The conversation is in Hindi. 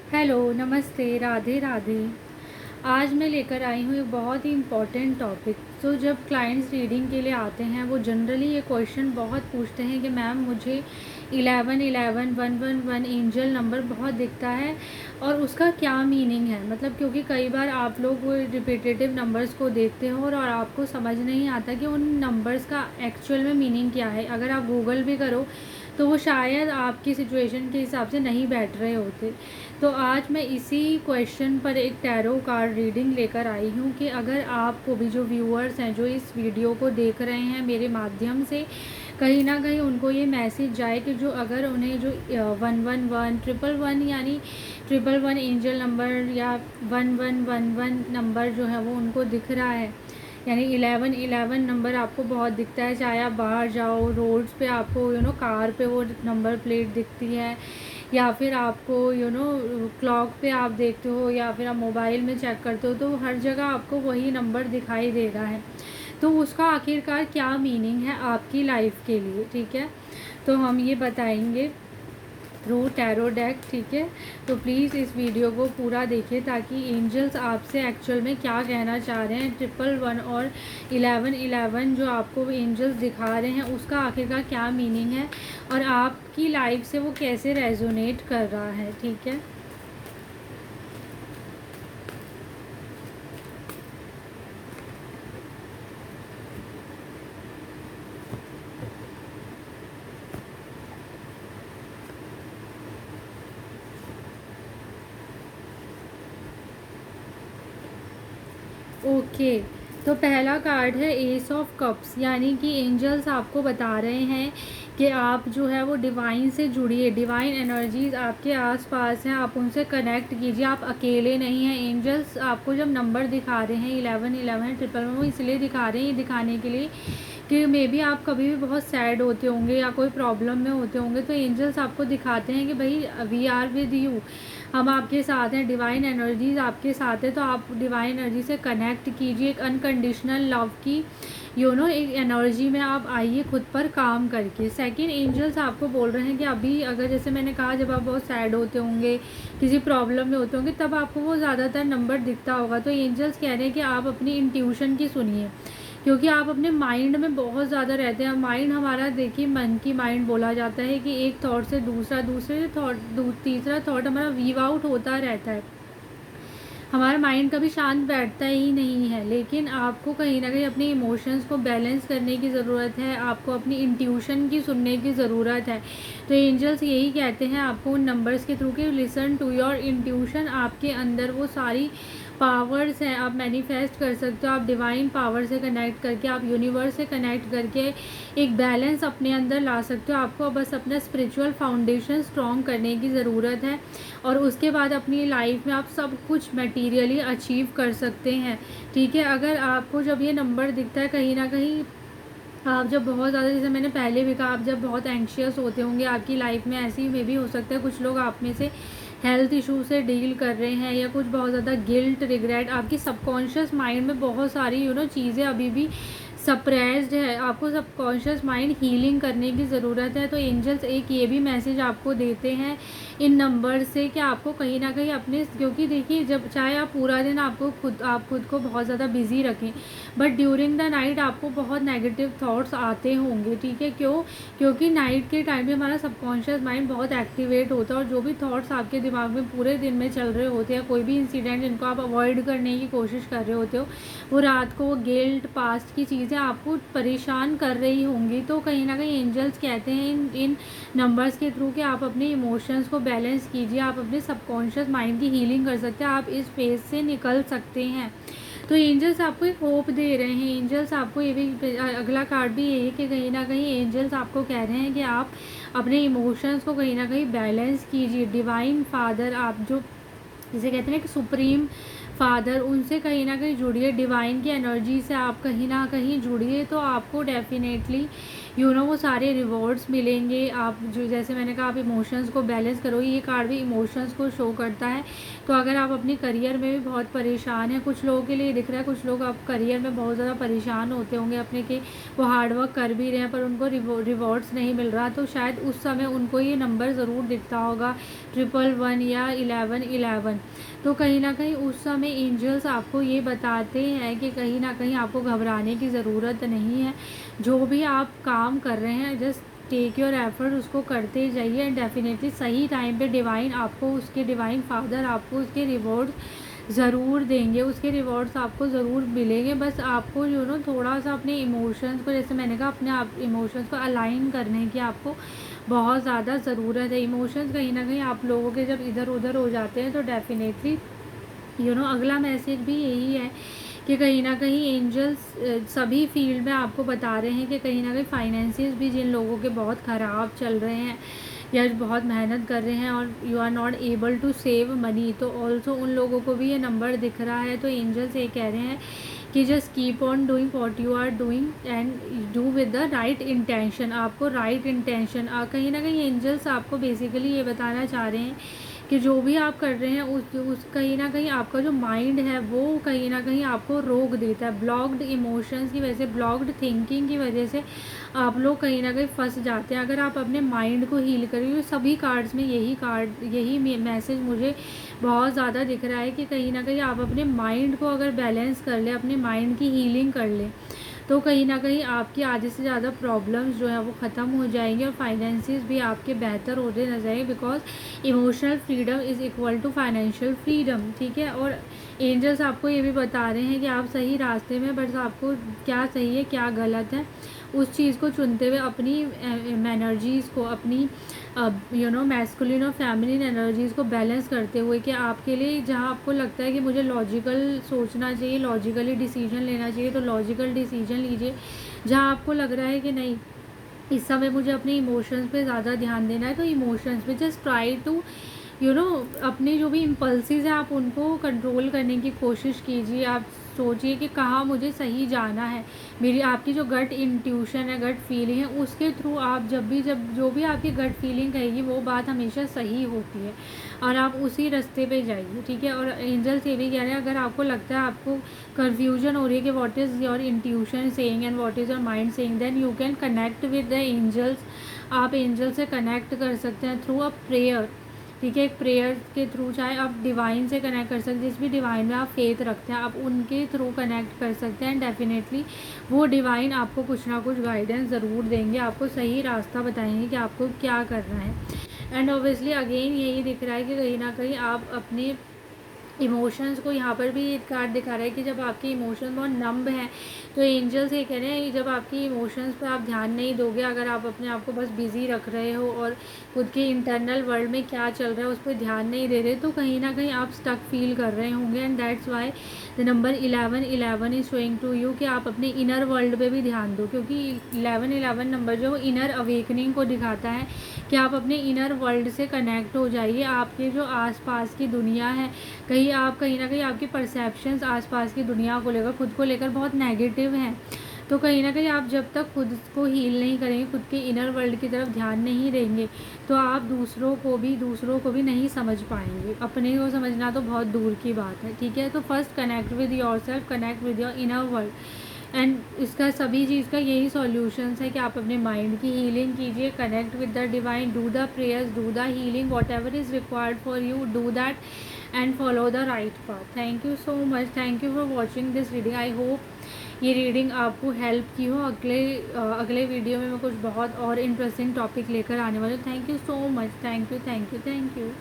हेलो, नमस्ते, राधे राधे। आज मैं लेकर आई हूँ एक बहुत ही इम्पोर्टेंट टॉपिक। तो जब क्लाइंट्स रीडिंग के लिए आते हैं वो जनरली ये क्वेश्चन बहुत पूछते हैं कि मैम मुझे 11 11 111 एंजल नंबर बहुत दिखता है और उसका क्या मीनिंग है। मतलब क्योंकि कई बार आप लोग वो रिपीटेटिव नंबर्स को देखते हो और आपको समझ नहीं आता कि उन नंबर्स का एक्चुअल में मीनिंग क्या है। अगर आप गूगल भी करो तो वो शायद आपकी सिचुएशन के हिसाब से नहीं बैठ रहे होते। तो आज मैं इसी क्वेश्चन पर एक टैरो कार्ड रीडिंग लेकर आई हूँ कि अगर आपको भी, जो व्यूअर्स हैं जो इस वीडियो को देख रहे हैं मेरे माध्यम से, कहीं ना कहीं उनको ये मैसेज जाए कि जो अगर उन्हें जो 111 111 यानी 111 एंजल नंबर या 1111 नंबर जो है वो उनको दिख रहा है, यानी 11 नंबर आपको बहुत दिखता है। चाहे आप बाहर जाओ, रोड्स पे आपको कार पे वो नंबर प्लेट दिखती है, या फिर आपको क्लॉक पे आप देखते हो, या फिर आप मोबाइल में चेक करते हो, तो हर जगह आपको वही नंबर दिखाई दे रहा है। तो उसका आखिरकार क्या मीनिंग है आपकी लाइफ के लिए, ठीक है। तो हम ये बताएंगे थ्रू टैरो डेक, ठीक है। तो प्लीज़ इस वीडियो को पूरा देखिए ताकि एंजल्स आपसे एक्चुअल में क्या कहना चाह रहे हैं। 11 और 11 जो आपको एंजल्स दिखा रहे हैं उसका आखिरकार क्या मीनिंग है और आपकी लाइफ से वो कैसे रेजोनेट कर रहा है, ठीक है। ओके, तो पहला कार्ड है एस ऑफ कप्स, यानी कि एंजल्स आपको बता रहे हैं कि आप जो है वो डिवाइन से जुड़िए। डिवाइन एनर्जीज आपके आसपास हैं, आप उनसे कनेक्ट कीजिए। आप अकेले नहीं हैं। एंजल्स आपको जब नंबर दिखा रहे हैं 11 11 111, वो इसलिए दिखा रहे हैं, ये दिखाने के लिए कि मे बी आप कभी भी बहुत सैड होते होंगे या कोई प्रॉब्लम में होते होंगे, तो एंजल्स आपको दिखाते हैं कि भाई वी आर विद यू, हम आपके साथ हैं। डिवाइन एनर्जीज आपके साथ है, तो आप डिवाइन एनर्जी से कनेक्ट कीजिए। एक अनकंडीशनल लव की एक एनर्जी में आप आइए, खुद पर काम करके। सेकंड, एंजल्स आपको बोल रहे हैं कि अभी अगर जैसे मैंने कहा, जब आप बहुत सैड होते होंगे, किसी प्रॉब्लम में होते होंगे, तब आपको वो ज़्यादातर नंबर दिखता होगा। तो एंजल्स कह रहे हैं कि आप अपनी इंट्यूशन की सुनिए, क्योंकि आप अपने माइंड में बहुत ज़्यादा रहते हैं। माइंड हमारा, देखिए, मन की माइंड बोला जाता है कि एक थॉट से दूसरा, दूसरे से थॉट, तीसरा थॉट हमारा वीव आउट होता रहता है। हमारा माइंड कभी शांत बैठता ही नहीं है। लेकिन आपको कहीं ना कहीं अपने इमोशंस को बैलेंस करने की ज़रूरत है, आपको अपनी इंट्यूशन की सुनने की ज़रूरत है। तो एंजल्स यही कहते हैं आपको उन नंबर्स के थ्रू कि लिसन टू योर इंट्यूशन। आपके अंदर वो सारी पावर्स हैं, आप मैनिफेस्ट कर सकते हो। आप डिवाइन पावर से कनेक्ट करके, आप यूनिवर्स से कनेक्ट करके एक बैलेंस अपने अंदर ला सकते हो। आपको बस अपना स्पिरिचुअल फाउंडेशन स्ट्रॉन्ग करने की ज़रूरत है और उसके बाद अपनी लाइफ में आप सब कुछ मटीरियली अचीव कर सकते हैं, ठीक है। अगर आपको जब ये नंबर दिखता है, कहीं ना कहीं आप जब बहुत ज़्यादा, जैसे मैंने पहले भी कहा, आप जब बहुत एंशियस होते होंगे, आपकी लाइफ में ऐसी में भी हो सकता है कुछ लोग आप में से हेल्थ इशू से डील कर रहे हैं, या कुछ बहुत ज़्यादा गिल्ट, रिग्रेट, आपकी सबकॉन्शियस माइंड में बहुत सारी चीज़ें अभी भी सप्रेस्ड है। आपको सबकॉन्शियस माइंड हीलिंग करने की ज़रूरत है। तो एंजल्स एक ये भी मैसेज आपको देते हैं इन नंबर से कि आपको कहीं ना कहीं अपने, क्योंकि देखिए, जब चाहे आप पूरा दिन आप खुद को बहुत ज़्यादा बिजी रखें, बट ड्यूरिंग द नाइट आपको बहुत नेगेटिव थॉट्स आते होंगे, ठीक है। क्योंकि नाइट के टाइम में हमारा सबकॉन्शियस माइंड बहुत एक्टिवेट होता है और जो भी थॉट्स आपके दिमाग में पूरे दिन में चल रहे होते हैं, कोई भी इंसिडेंट जिनको आप अवॉइड करने की कोशिश कर रहे होते हो, वो रात को गिल्ट, पास्ट की चीज़ें आपको परेशान कर रही होंगी। तो कहीं ना कहीं एंजल्स कहते हैं इन नंबर्स के थ्रू कि आप अपने इमोशंस को बैलेंस कीजिए, आप अपने सबकॉन्शियस माइंड की हीलिंग कर सकते हैं, आप इस फेज से निकल सकते हैं। तो एंजल्स आपको एक होप दे रहे हैं। एंजल्स आपको ये भी, अगला कार्ड भी ये है कि कहीं ना कहीं एंजल्स आपको कह रहे हैं कि आप अपने इमोशंस को कहीं ना कहीं बैलेंस कीजिए। डिवाइन फादर, आप जो जिसे कहते हैं कि सुप्रीम फादर, उनसे कहीं ना कहीं जुड़िए, डिवाइन की एनर्जी से आप कहीं ना कहीं जुड़िए, तो आपको डेफिनेटली वो सारे रिवॉर्ड्स मिलेंगे। आप जो जैसे मैंने कहा, आप इमोशंस को बैलेंस करो, ये कार्ड भी इमोशंस को शो करता है। तो अगर आप अपने करियर में भी बहुत परेशान हैं, कुछ लोगों के लिए दिख रहा है, कुछ लोग आप करियर में बहुत ज़्यादा परेशान होते होंगे अपने के, वो हार्डवर्क कर भी रहे हैं पर उनको रिवॉर्ड्स नहीं मिल रहा, तो शायद उस समय उनको ये नंबर ज़रूर दिखता होगा 111 या 1111। तो कहीं ना कहीं उस समय एंजल्स आपको ये बताते हैं कि कहीं ना कहीं आपको घबराने की ज़रूरत नहीं है। जो भी आप काम कर रहे हैं, जस्ट टेक योर एफर्ट, उसको करते जाइए एंड डेफिनेटली सही टाइम पे डिवाइन आपको, उसके डिवाइन फादर आपको उसके रिवॉर्ड ज़रूर देंगे, उसके रिवॉर्ड्स आपको ज़रूर मिलेंगे। बस आपको थोड़ा सा अपने इमोशंस को, जैसे मैंने कहा, अपने आप इमोशंस को अलाइन करने की आपको बहुत ज़्यादा ज़रूरत है। इमोशंस कहीं ना कहीं आप लोगों के जब इधर उधर हो जाते हैं तो डेफिनेटली अगला मैसेज भी यही है कि कहीं ना कहीं एंजल्स सभी फील्ड में आपको बता रहे हैं कि कहीं ना कहीं फाइनेंसिस भी जिन लोगों के बहुत ख़राब चल रहे हैं या बहुत मेहनत कर रहे हैं और you are not able to save money, तो ऑल्सो उन लोगों को भी ये नंबर दिख रहा है। तो एंजल्स ये कह रहे हैं कि just keep on doing what you are doing and do with the right intention. आपको राइट इंटेंशन, कहीं ना कहीं एंजल्स आपको बेसिकली ये बताना चाह रहे हैं कि जो भी आप कर रहे हैं उस कहीं ना कहीं आपका जो माइंड है वो कहीं ना कहीं आपको रोक देता है। ब्लॉक्ड इमोशंस की वजह से, ब्लॉक्ड थिंकिंग की वजह से आप लोग कहीं ना कहीं फंस जाते हैं। अगर आप अपने माइंड को हील करेंगे, सभी कार्ड्स में यही मैसेज मुझे बहुत ज़्यादा दिख रहा है कि कहीं ना कहीं आप अपने माइंड को अगर बैलेंस कर ले, अपने माइंड की हीलिंग कर ले, तो कहीं ना कहीं आपकी आधे से ज़्यादा प्रॉब्लम्स जो है वो ख़त्म हो जाएंगे और फाइनेंसिस भी आपके बेहतर होते नजर आएंगे। Because emotional freedom is equal to financial freedom, ठीक है। और एंजल्स आपको ये भी बता रहे हैं कि आप सही रास्ते में, बस आपको क्या सही है क्या गलत है उस चीज़ को चुनते हुए अपनी एनर्जीज़ को, अपनी मैस्कुलिन और फेमिनिन एनर्जीज़ को बैलेंस करते हुए कि आपके लिए जहाँ आपको लगता है कि मुझे लॉजिकल सोचना चाहिए, लॉजिकली डिसीजन लेना चाहिए, तो लॉजिकल डिसीजन लीजिए। जहाँ आपको लग रहा है कि नहीं इस समय मुझे अपने इमोशंस पे ज़्यादा ध्यान देना है, तो इमोशंस पे जस्ट ट्राई टू अपने जो भी इम्पल्सिस है आप उनको कंट्रोल करने की कोशिश कीजिए। आप सोचिए कि कहाँ मुझे सही जाना है। मेरी आपकी जो गट इंट्यूशन है, गट फीलिंग है, उसके थ्रू आप जब जो भी आपकी गट फीलिंग कहेगी वो बात हमेशा सही होती है और आप उसी रास्ते पे जाइए, ठीक है। और एंजल्स ये भी कह रहे हैं, अगर आपको लगता है आपको कन्फ्यूजन हो रही है कि what is your intuition saying and what is your mind saying, then you can connect with the angels. आप एंजल से कनेक्ट कर सकते हैं थ्रू अ प्रेयर, ठीक है। एक प्रेयर के थ्रू, चाहे आप डिवाइन से कनेक्ट कर सकते हैं, जिस भी डिवाइन में आप फेथ रखते हैं आप उनके थ्रू कनेक्ट कर सकते हैं। डेफिनेटली वो डिवाइन आपको कुछ ना कुछ गाइडेंस ज़रूर देंगे, आपको सही रास्ता बताएंगे कि आपको क्या करना है। एंड ऑब्वियसली अगेन यही दिख रहा है कि कहीं ना कहीं आप अपने इमोशंस को, यहाँ पर भी एक कार्ड दिखा रहा है कि जब आपके इमोशंस बहुत नम्ब हैं तो एंजल्स ये कह रहे हैं जब आपकी इमोशंस पर आप ध्यान नहीं दोगे, अगर आप अपने आप को बस बिज़ी रख रहे हो और खुद के इंटरनल वर्ल्ड में क्या चल रहा है उस पर ध्यान नहीं दे रहे, तो कहीं ना कहीं आप स्टक फील कर रहे होंगे। And that's why the number 1111 is showing to you कि आप अपने इनर वर्ल्ड पे भी ध्यान दो, क्योंकि 1111 नंबर जो इनर अवेकनिंग को दिखाता है कि आप अपने इनर वर्ल्ड से कनेक्ट हो जाइए। आपके जो आसपास की दुनिया है, कहीं ना कहीं आपकी परसेप्शंस आसपास की दुनिया को लेकर, खुद को लेकर बहुत नेगेटिव हैं, तो कहीं ना कहीं आप जब तक खुद को हील नहीं करेंगे, खुद के इनर वर्ल्ड की तरफ ध्यान नहीं देंगे, तो आप दूसरों को भी नहीं समझ पाएंगे। अपने को समझना तो बहुत दूर की बात है, ठीक है। तो first connect with your self, connect with your inner world, and इसका सभी चीज़ का यही सॉल्यूशंस है कि आप अपने माइंड की हीलिंग कीजिए, connect with the divine, do the prayers, do the healing, what ever is required for you, do that and follow the right path. Thank you so much, thank you for watching this reading. I hope ये रीडिंग आपको हेल्प की हो। अगले वीडियो में मैं कुछ बहुत और इंटरेस्टिंग टॉपिक लेकर आने वाली हूँ। Thank you so much, thank you.